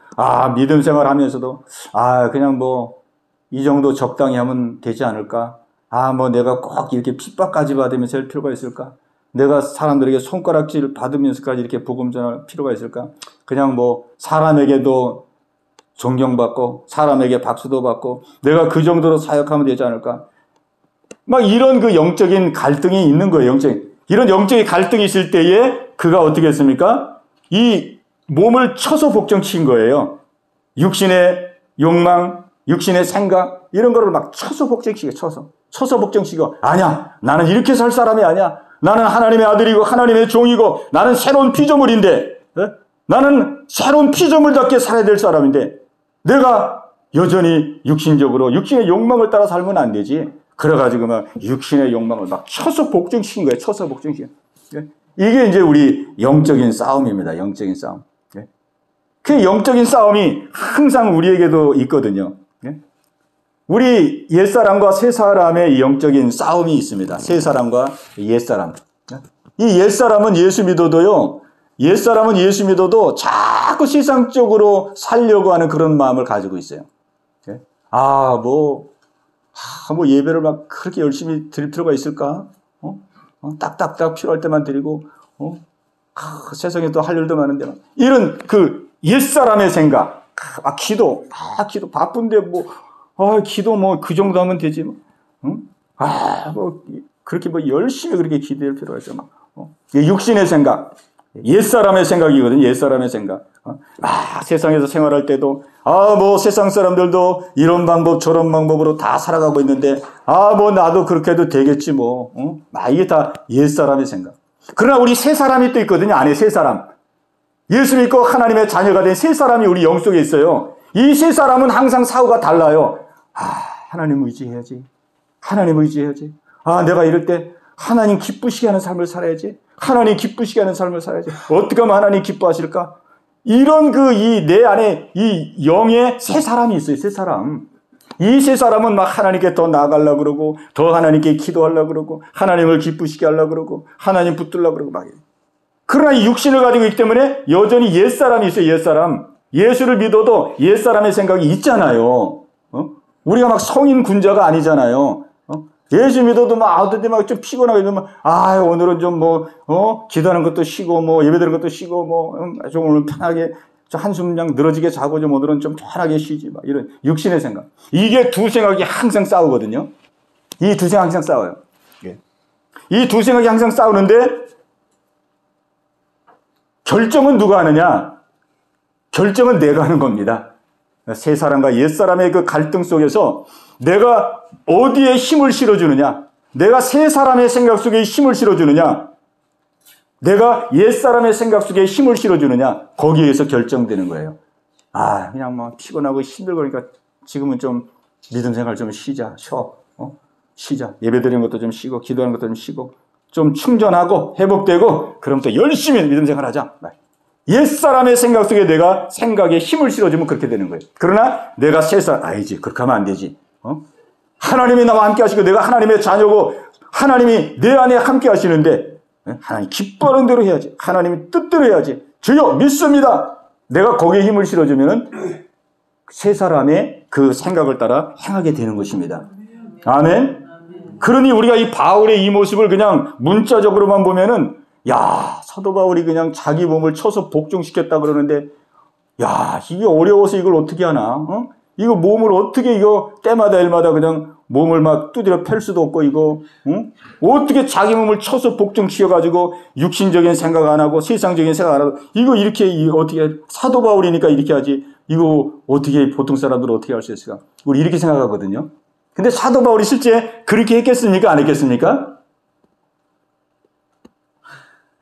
믿음 생활 하면서도, 그냥 이 정도 적당히 하면 되지 않을까? 내가 꼭 이렇게 핍박까지 받으면서 할 필요가 있을까? 내가 사람들에게 손가락질 받으면서까지 이렇게 복음 전할 필요가 있을까? 그냥 사람에게도 존경받고 사람에게 박수도 받고 내가 그 정도로 사역하면 되지 않을까? 이런 그 영적인 갈등이 있는 거예요. 이런 영적인 갈등이 있을 때에 그가 어떻게 했습니까? 이 몸을 쳐서 복종시킨 거예요. 육신의 욕망, 육신의 생각 이런 거를 쳐서 복종시켜. 쳐서 복종시켜. 아니야. 나는 이렇게 살 사람이 아니야. 나는 하나님의 아들이고 하나님의 종이고 나는 새로운 피조물인데 나는 새로운 피조물답게 살아야 될 사람인데 내가 여전히 육신의 욕망을 따라 살면 안 되지. 그래가지고 육신의 욕망을 쳐서 복종시킨 거예요. 쳐서 복종시킨. 이게 이제 우리 영적인 싸움입니다. 영적인 싸움. 그 영적인 싸움이 항상 우리에게도 있거든요. 우리 옛사람과 새사람의 영적인 싸움이 있습니다. 새사람과 옛사람. 이 옛사람은 예수 믿어도요. 옛사람은 예수 믿어도 자꾸 세상적으로 살려고 하는 그런 마음을 가지고 있어요. 예배를 그렇게 열심히 드릴 필요가 있을까? 딱딱딱 필요할 때만 드리고, 세상에 또 할 일도 많은데, 이런 그 옛사람의 생각, 기도 바쁜데 기도 그 정도 하면 되지. 그렇게 열심히 그렇게 기도할 필요가 있어. 육신의 생각, 옛사람의 생각이거든요. 옛사람의 생각. 세상에서 생활할 때도, 세상 사람들도 이런 방법, 저런 방법으로 다 살아가고 있는데, 나도 그렇게 해도 되겠지, 이게 다 옛사람의 생각. 그러나 우리 새 사람이 또 있거든요. 안에 새 사람. 예수 믿고 하나님의 자녀가 된 새 사람이 우리 영 속에 있어요. 이 새 사람은 항상 사고가 달라요. 하나님 의지해야지. 하나님 의지해야지. 내가 이럴 때 하나님 기쁘시게 하는 삶을 살아야지. 하나님 기쁘시게 하는 삶을 살아야지. 어떻게 하면 하나님 기뻐하실까? 이런 내 안에 이 영의 새 사람이 있어요. 새 사람. 이 새 사람은 하나님께 더 나아가려고 그러고, 더 하나님께 기도하려고 그러고, 하나님을 기쁘시게 하려고 그러고, 하나님 붙들려고 그러고 그러나 이 육신을 가지고 있기 때문에 여전히 옛 사람이 있어요. 옛 사람. 예수를 믿어도 옛 사람의 생각이 있잖아요. 우리가 성인 군자가 아니잖아요. 예수 믿어도 막 어떨 때 막 좀 피곤하게 되면 오늘은 좀 기도하는 것도 쉬고 예배드리는 것도 쉬고 좀 오늘 편하게 좀 한숨 그냥 늘어지게 자고 좀 오늘은 좀 편하게 쉬지 막 이런 육신의 생각. 이게 두 생각이 항상 싸우거든요. 이 두 생각이 항상 싸워요. 이 두 생각이 항상 싸우는데 결정은 누가 하느냐? 결정은 내가 하는 겁니다. 새 사람과 옛 사람의 그 갈등 속에서 내가 어디에 힘을 실어주느냐? 내가 새 사람의 생각 속에 힘을 실어주느냐? 내가 옛 사람의 생각 속에 힘을 실어주느냐? 거기에서 결정되는 거예요. 그냥 막 피곤하고 힘들고 그러니까 지금은 좀 믿음 생활 좀 쉬자, 쉬자. 예배 드리는 것도 좀 쉬고, 기도하는 것도 좀 쉬고, 좀 충전하고, 회복되고, 그럼 또 열심히 믿음 생활 하자. 옛사람의 생각 속에 내가 생각에 힘을 실어주면 그렇게 되는 거예요. 그러나 내가 새 사람, 아니지. 그렇게 하면 안 되지. 하나님이 나와 함께 하시고 내가 하나님의 자녀고 하나님이 내 안에 함께 하시는데 하나님 기뻐하는 대로 해야지. 하나님의 뜻대로 해야지. 주여 믿습니다. 내가 거기에 힘을 실어주면 새 사람의 그 생각을 따라 행하게 되는 것입니다. 아멘. 그러니 우리가 이 바울의 이 모습을 그냥 문자적으로만 보면은 사도 바울이 그냥 자기 몸을 쳐서 복종시켰다 그러는데 이게 어려워서 이걸 어떻게 하나? 이거 몸을 어떻게 때마다 일마다 그냥 몸을 막 두드려 팰 수도 없고 어떻게 자기 몸을 쳐서 복종시켜가지고 육신적인 생각 안 하고 세상적인 생각 안 하고 이거 이렇게 어떻게 사도 바울이니까 이렇게 하지 이거 어떻게 보통 사람들은 어떻게 할 수 있을까? 우리 이렇게 생각하거든요. 근데 사도 바울이 실제 그렇게 했겠습니까? 안 했겠습니까?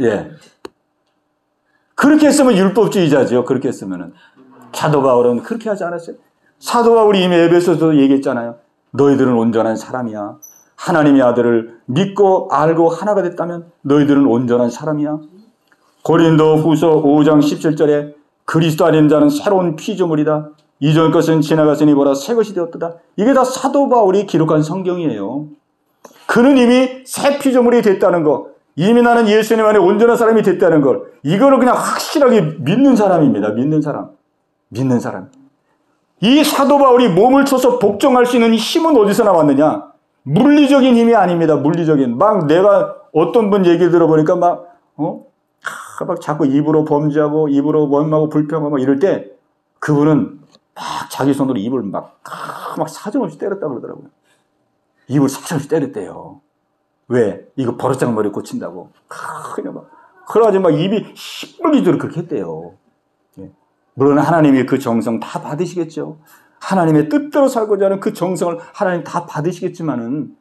예. 그렇게 했으면 율법주의자죠. 그렇게 했으면은. 사도 바울은 그렇게 하지 않았어요. 사도 바울이 이미 에베소서도 얘기했잖아요. 너희들은 온전한 사람이야. 하나님의 아들을 믿고 알고 하나가 됐다면 너희들은 온전한 사람이야. 고린도 후서 5장 17절에 그리스도 안에 있는 자는 새로운 피조물이다. 이전 것은 지나갔으니 보라 새 것이 되었다. 이게 다 사도 바울이 기록한 성경이에요. 그는 이미 새 피조물이 됐다는 거, 이미 나는 예수님 안에 온전한 사람이 됐다는 걸, 이거를 그냥 확실하게 믿는 사람입니다. 믿는 사람. 믿는 사람. 이 사도 바울이 몸을 쳐서 복종할 수 있는 힘은 어디서 나왔느냐? 물리적인 힘이 아닙니다. 물리적인. 막 내가 어떤 분 얘기 들어보니까 막 자꾸 입으로 범죄하고 입으로 원망하고 불평하고 이럴 때 그분은 막 자기 손으로 입을 막 사정없이 때렸다고 그러더라고요. 입을 사정없이 때렸대요. 왜? 이거 버릇장머리 고친다고. 그냥 막. 그래가지고 막 입이 시뻘기도록 그렇게 했대요. 물론 하나님이 그 정성 다 받으시겠죠. 하나님의 뜻대로 살고자 하는 그 정성을 하나님 다 받으시겠지만은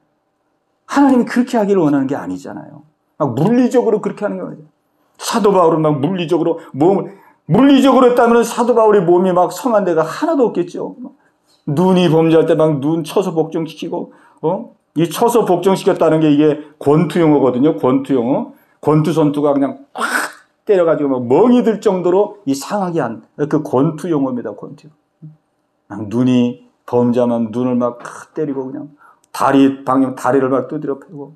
하나님이 그렇게 하기를 원하는 게 아니잖아요. 막 물리적으로 그렇게 하는 거예요. 사도 바울은 막 물리적으로 했다면 사도 바울의 몸이 막 성한 데가 하나도 없겠죠. 눈이 범죄할 때 막 눈 쳐서 복종시키고, 이 쳐서 복종시켰다는 게 이게 권투 용어거든요. 권투 용어. 권투 선수가 그냥 팍 때려가지고 막 멍이 들 정도로 이 상하게 한 그 권투 용어입니다. 권투. 막 눈이 범죄하면 눈을 막 때리고 그냥 다리를 막 두드려 패고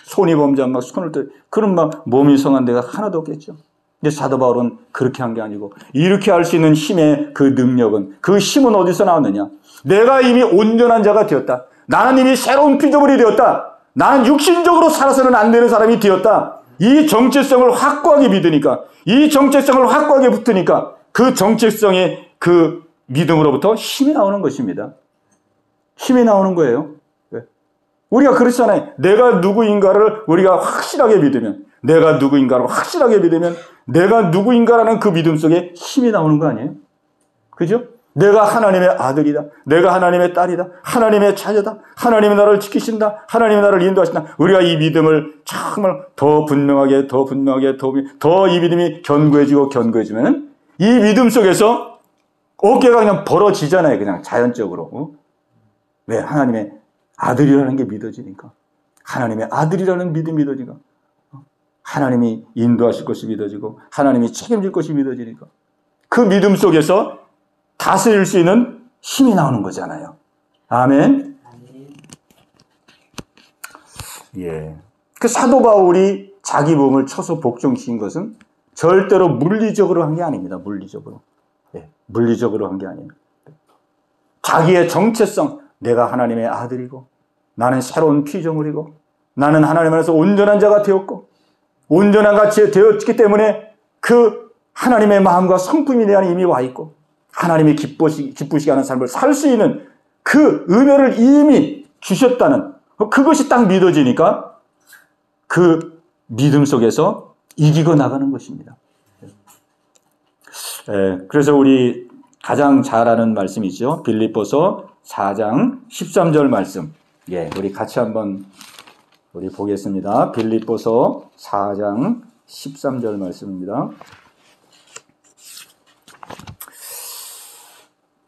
손이 범죄하면 막 손을 때리고 그런 막 몸이 성한 데가 하나도 없겠죠. 근데 사도 바울은 그렇게 한 게 아니고 이렇게 할 수 있는 힘의 그 능력은 그 힘은 어디서 나왔느냐? 내가 이미 온전한 자가 되었다. 나는 이미 새로운 피조물이 되었다. 나는 육신적으로 살아서는 안 되는 사람이 되었다. 이 정체성을 확고하게 믿으니까, 이 정체성을 확고하게 붙으니까 그 정체성의 그 믿음으로부터 힘이 나오는 것입니다. 힘이 나오는 거예요. 우리가 그렇잖아요. 내가 누구인가를 우리가 확실하게 믿으면, 내가 누구인가라는 그 믿음 속에 힘이 나오는 거 아니에요? 그죠? 내가 하나님의 아들이다. 내가 하나님의 딸이다. 하나님의 자녀다. 하나님이 나를 지키신다. 하나님이 나를 인도하신다. 우리가 이 믿음을 정말 더 분명하게 더 이 믿음이 견고해지면 이 믿음 속에서 어깨가 그냥 벌어지잖아요. 그냥 자연적으로. 왜? 하나님의 아들이라는 게 믿어지니까. 하나님의 아들이라는 믿음이 믿어지니까. 하나님이 인도하실 것이 믿어지고 하나님이 책임질 것이 믿어지니까. 그 믿음 속에서 다스릴 수 있는 힘이 나오는 거잖아요. 아멘. 예. 그 사도 바울이 자기 몸을 쳐서 복종시킨 것은 절대로 물리적으로 한 게 아닙니다. 물리적으로. 예. 물리적으로 한 게 아니에요. 자기의 정체성, 내가 하나님의 아들이고 나는 새로운 피조물이고 나는 하나님 안에서 온전한 자가 되었고 온전한 같이 되었기 때문에 그 하나님의 마음과 성품이 내 안에 이미 와 있고 하나님이 기쁘시게 하는 삶을 살 수 있는 그 은혜를 이미 주셨다는 그것이 딱 믿어지니까 그 믿음 속에서 이기고 나가는 것입니다. 그래서 우리 가장 잘 아는 말씀이죠. 빌립보서 4장 13절 말씀. 우리 같이 한번 우리 보겠습니다. 빌립보서 4장 13절 말씀입니다.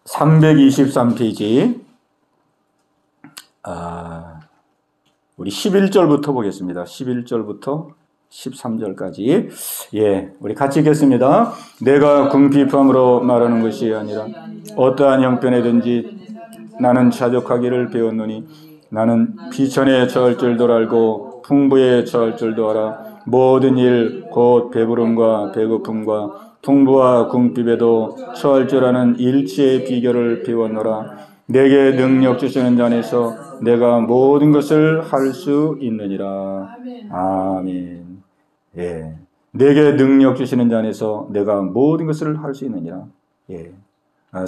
323페이지. 우리 11절부터 보겠습니다. 11절부터 13절까지. 우리 같이 읽겠습니다. 내가 궁핍함으로 말하는 것이 아니라 어떠한 형편에든지 나는 자족하기를 배웠노니 나는 비천에 처할 줄도 알고 풍부에 처할 줄도 알아. 모든 일 곧 배부름과 배고픔과 풍부와 궁핍에도 처할 줄 아는 일치의 비결을 배웠노라. 내게 능력 주시는 자 안에서 내가 모든 것을 할 수 있느니라. 아멘. 내게 능력 주시는 자 안에서 내가 모든 것을 할 수 있느니라.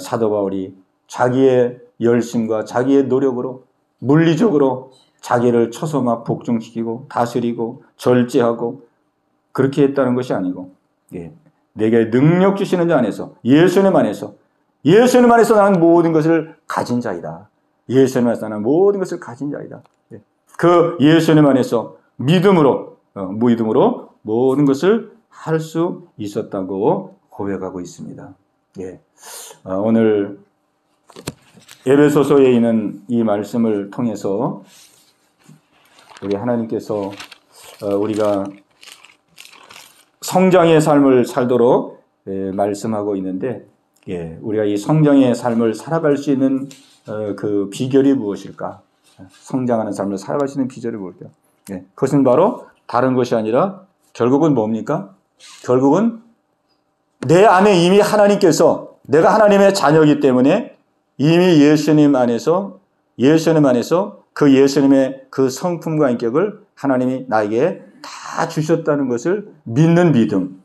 사도 바울이 자기의 열심과 자기의 노력으로 물리적으로 자기를 쳐서 막 복종시키고 다스리고 절제하고 그렇게 했다는 것이 아니고 내게 능력 주시는 자 안에서 예수님 안에서 나는 모든 것을 가진 자이다. 예수님 안에서 나는 모든 것을 가진 자이다. 그 예수님 안에서 믿음으로 모든 것을 할 수 있었다고 고백하고 있습니다. 오늘 에베소서에 있는 이 말씀을 통해서 우리 하나님께서 우리가 성장의 삶을 살도록 말씀하고 있는데 우리가 이 성장의 삶을 살아갈 수 있는 그 비결이 무엇일까? 성장하는 삶을 살아갈 수 있는 비결이 무엇일까? 그것은 바로 다른 것이 아니라 결국은 뭡니까? 결국은 내 안에 이미 하나님께서 내가 하나님의 자녀이기 때문에 이미 예수님 안에서 그 예수님의 그 성품과 인격을 하나님이 나에게 다 주셨다는 것을 믿는 믿음.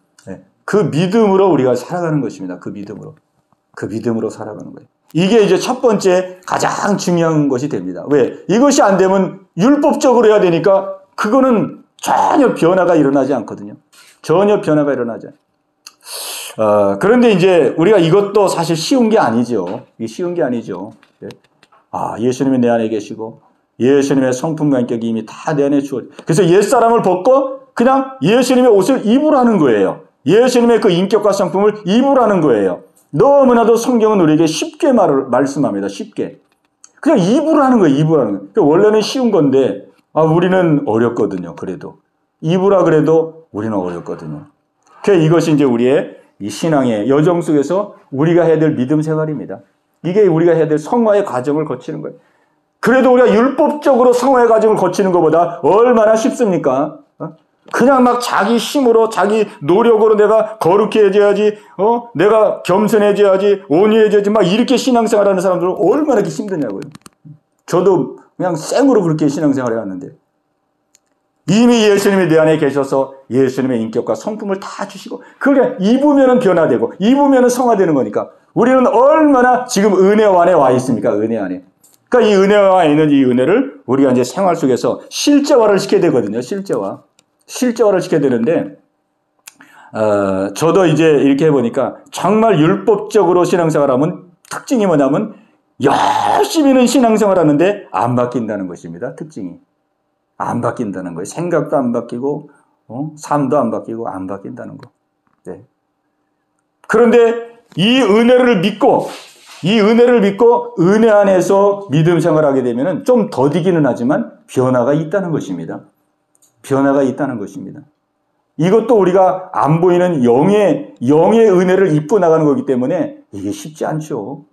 그 믿음으로 우리가 살아가는 것입니다. 그 믿음으로 살아가는 거예요. 이게 이제 첫 번째 가장 중요한 것이 됩니다. 왜? 이것이 안 되면 율법적으로 해야 되니까 그거는 전혀 변화가 일어나지 않거든요. 전혀 변화가 일어나지 않아요. 그런데 이제 우리가 이것도 사실 쉬운 게 아니죠. 이게 쉬운 게 아니죠. 예수님이 내 안에 계시고 예수님의 성품과 인격이 이미 다 내 안에 주어져. 그래서 옛사람을 벗고 그냥 예수님의 옷을 입으라는 거예요. 예수님의 그 인격과 성품을 입으라는 거예요. 너무나도 성경은 우리에게 쉽게 말씀합니다. 쉽게. 그냥 입으라는 거예요. 입으라는 거예요. 그러니까 원래는 쉬운 건데 우리는 어렵거든요. 그래도. 입으라 그래도 우리는 어렵거든요. 그래서 이것이 이제 우리의 이 신앙의 여정 속에서 우리가 해야 될 믿음 생활입니다. 이게 우리가 해야 될 성화의 과정을 거치는 거예요. 그래도 우리가 율법적으로 성화의 과정을 거치는 것보다 얼마나 쉽습니까? 그냥 막 자기 힘으로 자기 노력으로 내가 거룩해져야지, 내가 겸손해져야지, 온유해져야지 막 이렇게 신앙생활하는 사람들은 얼마나 이렇게 힘드냐고요. 저도 그냥 생으로 그렇게 신앙생활 해왔는데 이미 예수님이 내 안에 계셔서 예수님의 인격과 성품을 다 주시고 그게 입으면 변화되고 입으면 성화되는 거니까 우리는 얼마나 지금 은혜 안에 와 있습니까? 은혜 안에. 그러니까 이 은혜 안에 있는 이 은혜를 우리가 이제 생활 속에서 실제화를 시켜야 되거든요. 실제화를 시켜야 되는데 저도 이제 이렇게 해보니까 정말 율법적으로 신앙생활하면 특징이 뭐냐면 열심히는 신앙생활하는데 안 바뀐다는 것입니다. 특징이. 안 바뀐다는 거예요. 생각도 안 바뀌고 삶도 안 바뀌고 안 바뀐다는 거. 그런데 이 은혜를 믿고 은혜 안에서 믿음 생활하게 되면 좀 더디기는 하지만 변화가 있다는 것입니다. 변화가 있다는 것입니다. 이것도 우리가 안 보이는 영의 은혜를 입고 나가는 거기 때문에 이게 쉽지 않죠.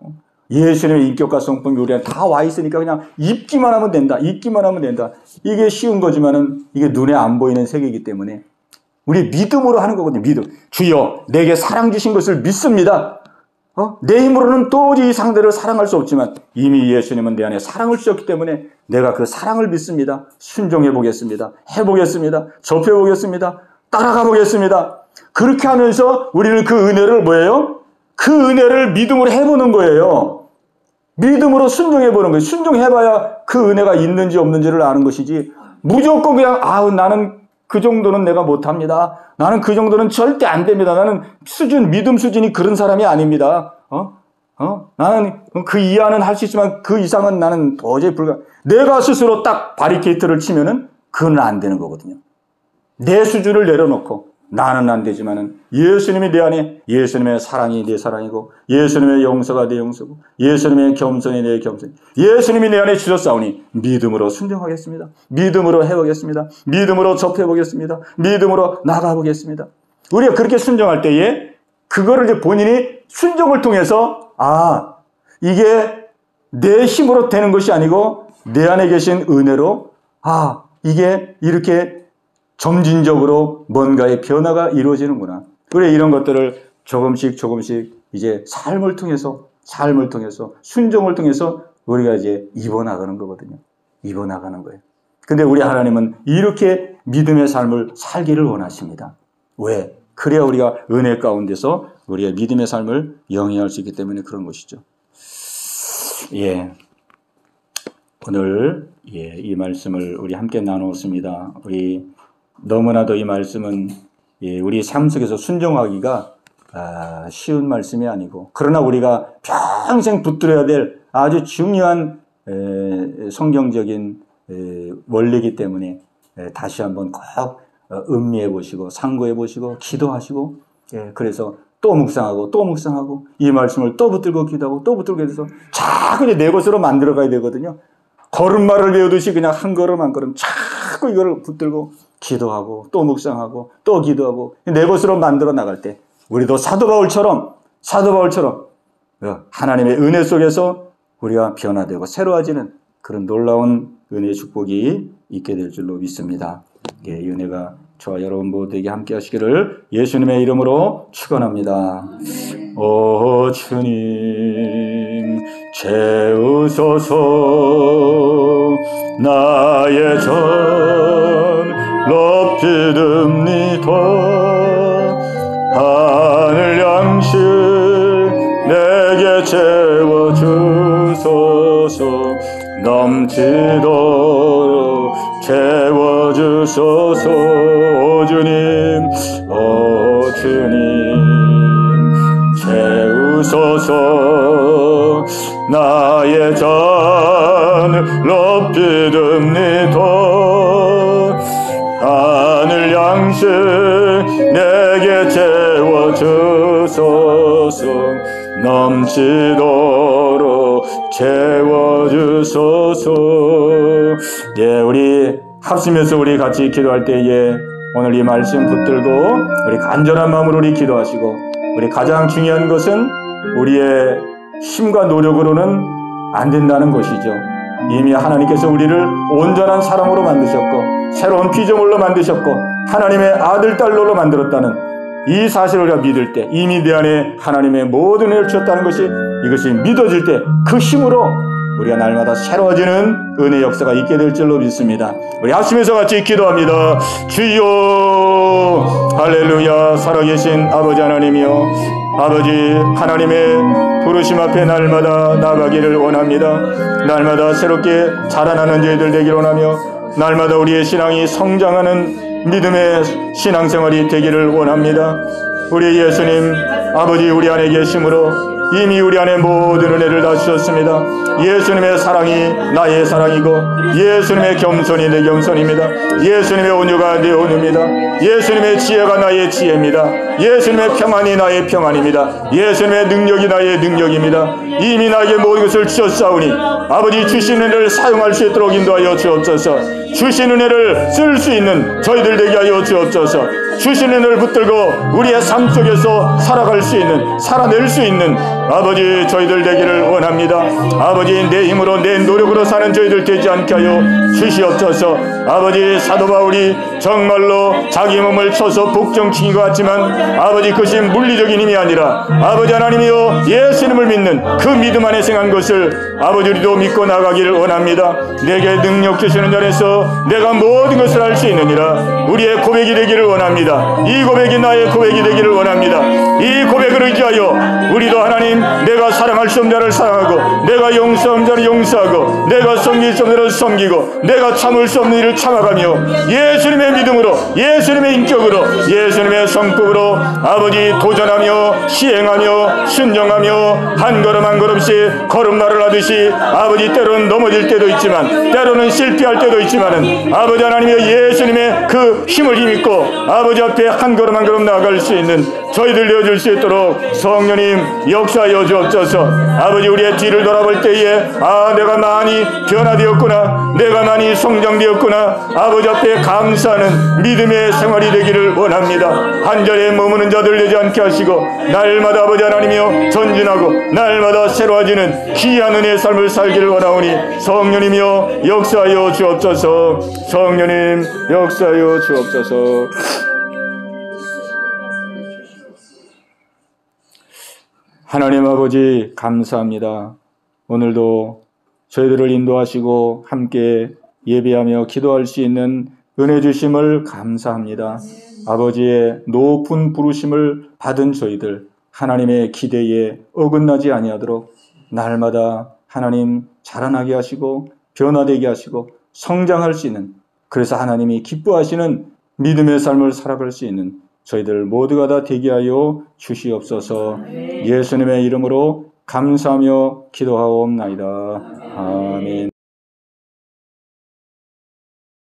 예수님의 인격과 성품이 우리 안에 다 와 있으니까 그냥 입기만 하면 된다. 이게 쉬운 거지만은 이게 눈에 안 보이는 세계이기 때문에 우리 믿음으로 하는 거거든요. 믿음. 주여 내게 사랑 주신 것을 믿습니다. 내 힘으로는 도저히 상대를 사랑할 수 없지만 이미 예수님은 내 안에 사랑을 주셨기 때문에 내가 그 사랑을 믿습니다. 순종해 보겠습니다. 해보겠습니다. 접해보겠습니다. 따라가 보겠습니다. 그렇게 하면서 우리는 그 은혜를 뭐예요? 그 은혜를 믿음으로 해보는 거예요. 믿음으로 순종해 보는 거예요. 순종해봐야 그 은혜가 있는지 없는지를 아는 것이지 무조건 그냥 나는 그 정도는 내가 못합니다. 나는 그 정도는 절대 안 됩니다. 나는 믿음 수준이 그런 사람이 아닙니다. 나는 그 이하는 할 수 있지만 그 이상은 나는 도저히 내가 스스로 딱 바리케이트를 치면은 그건 안 되는 거거든요. 내 수준을 내려놓고 나는 안 되지만은 예수님이 내 안에, 예수님의 사랑이 내 사랑이고 예수님의 용서가 내 용서고 예수님의 겸손이 내 겸손, 예수님이 내 안에 주셨사오니 믿음으로 순종하겠습니다. 믿음으로 해보겠습니다. 믿음으로 접해보겠습니다. 믿음으로 나가보겠습니다. 우리가 그렇게 순종할 때에 그거를 이제 본인이 순종을 통해서 이게 내 힘으로 되는 것이 아니고 내 안에 계신 은혜로 이게 이렇게 점진적으로 뭔가의 변화가 이루어지는구나. 그래, 이런 것들을 조금씩 이제 삶을 통해서 순종을 통해서 우리가 이제 입어나가는 거거든요. 입어나가는 거예요. 근데 우리 하나님은 이렇게 믿음의 삶을 살기를 원하십니다. 왜? 그래야 우리가 은혜 가운데서 우리의 믿음의 삶을 영위할 수 있기 때문에 그런 것이죠. 오늘 이 말씀을 우리 함께 나누었습니다. 우리 너무나도 이 말씀은 우리 삶 속에서 순종하기가 쉬운 말씀이 아니고, 그러나 우리가 평생 붙들어야 될 아주 중요한 성경적인 원리이기 때문에 다시 한번 꼭 음미해 보시고 상고해 보시고 기도하시고, 그래서 또 묵상하고 이 말씀을 또 붙들고 기도하고 또 붙들고 해서 자꾸 내 것으로 만들어 가야 되거든요. 걸음마를 외우듯이 그냥 한 걸음 한 걸음 자꾸 이걸 붙들고 기도하고 또 묵상하고 또 기도하고 내 것으로 만들어 나갈 때 우리도 사도 바울처럼 하나님의 은혜 속에서 우리가 변화되고 새로워지는 그런 놀라운 은혜의 축복이 있게 될 줄로 믿습니다. 이 은혜가 저와 여러분 모두에게 함께 하시기를 예수님의 이름으로 축원합니다. 오 주님 채우소서 나의 전 높이듭니다. 하늘 양식 내게 채워주소서 넘치도록 채워주소서. 오 주님 채우소서 나의 잔을 높이 듭니다. 하늘 양식 내게 채워주소서 넘치도록 채워주소서. 우리 합심해서 우리 같이 기도할 때에 오늘 이 말씀 붙들고 우리 간절한 마음으로 우리 기도하시고, 우리 가장 중요한 것은 우리의 힘과 노력으로는 안 된다는 것이죠. 이미 하나님께서 우리를 온전한 사람으로 만드셨고 새로운 피조물로 만드셨고 하나님의 아들 딸로 만들었다는 이 사실을 우리가 믿을 때 이미 내 안에 하나님의 모든 은혜를 주셨다는 것이 이것이 믿어질 때 그 힘으로 우리가 날마다 새로워지는 은혜 역사가 있게 될 줄로 믿습니다. 우리 합심해서 같이 기도합니다. 주여 할렐루야. 살아계신 아버지 하나님이여, 아버지 하나님의 부르심 앞에 날마다 나가기를 원합니다. 날마다 새롭게 자라나는 저희들 되기를 원하며 날마다 우리의 신앙이 성장하는 믿음의 신앙생활이 되기를 원합니다. 우리 예수님 아버지 우리 안에 계심으로 이미 우리 안에 모든 은혜를 다 주셨습니다. 예수님의 사랑이 나의 사랑이고 예수님의 겸손이 내 겸손입니다. 예수님의 온유가 내 온유입니다. 예수님의 지혜가 나의 지혜입니다. 예수님의 평안이 나의 평안입니다. 예수님의 능력이 나의 능력입니다. 이미 나에게 모든 것을 주셨사오니 아버지 주신 은혜를 사용할 수 있도록 인도하여 주옵소서. 주신 은혜를 쓸 수 있는 저희들 되게 하여 주옵소서. 주신 은혜를 붙들고 우리의 삶 속에서 살아갈 수 있는, 살아낼 수 있는 아버지 저희들 되기를 원합니다. 아버지 내 힘으로 내 노력으로 사는 저희들 되지 않게 하여 주시옵소서. 아버지 사도 바울이 정말로 자기 몸을 쳐서 복종시킨 것 같지만 아버지 그것이 물리적인 힘이 아니라 아버지 하나님이여 예수님을 믿는 그 믿음 안에 생한 것을 아버지 우리도 믿고 나가기를 원합니다. 내게 능력 주시는 자에서 내가 모든 것을 할 수 있느니라. 우리의 고백이 되기를 원합니다. 이 고백이 나의 고백이 되기를 원합니다. 이 고백을 의지하여 우리도 하나님, 내가 사랑할 수 없는 자를 사랑하고, 내가 용서할 자를 용서하고, 내가 섬길 수 없는 자를 섬기고, 내가 참을 수 없는 일을 참아가며 예수님의 믿음으로, 예수님의 인격으로, 예수님의 성품으로 아버지 도전하며 시행하며 순종하며 한 걸음 한 걸음씩 걸음마를 하듯이 아버지 때로는 넘어질 때도 있지만 때로는 실패할 때도 있지만은 아버지 하나님의 예수님의 그 힘을 힘입고 아버지 앞에 한 걸음 한 걸음 나아갈 수 있는 저희들 되어줄 수 있도록 성령님 역사하여 주옵소서. 아버지 우리의 뒤를 돌아볼 때에 내가 많이 변화되었구나, 내가 많이 성장되었구나, 아버지 앞에 감사하는 믿음의 생활이 되기를 원합니다. 한 자리에 머무는 자들 되지 않게 하시고 날마다 아버지 하나님이여 전진하고 날마다 새로워지는 귀한 은혜의 삶을 살기를 원하오니 성령님이여 역사하여 주옵소서. 성령님 역사하여 주옵소서. 하나님 아버지 감사합니다. 오늘도 저희들을 인도하시고 함께 예배하며 기도할 수 있는 은혜 주심을 감사합니다. 아버지의 높은 부르심을 받은 저희들 하나님의 기대에 어긋나지 아니하도록 날마다 하나님 자라나게 하시고 변화되게 하시고 성장할 수 있는, 그래서 하나님이 기뻐하시는 믿음의 삶을 살아갈 수 있는 저희들 모두가 다 되게 하여 주시옵소서. 예수님의 이름으로 감사하며 기도하옵나이다. 아멘.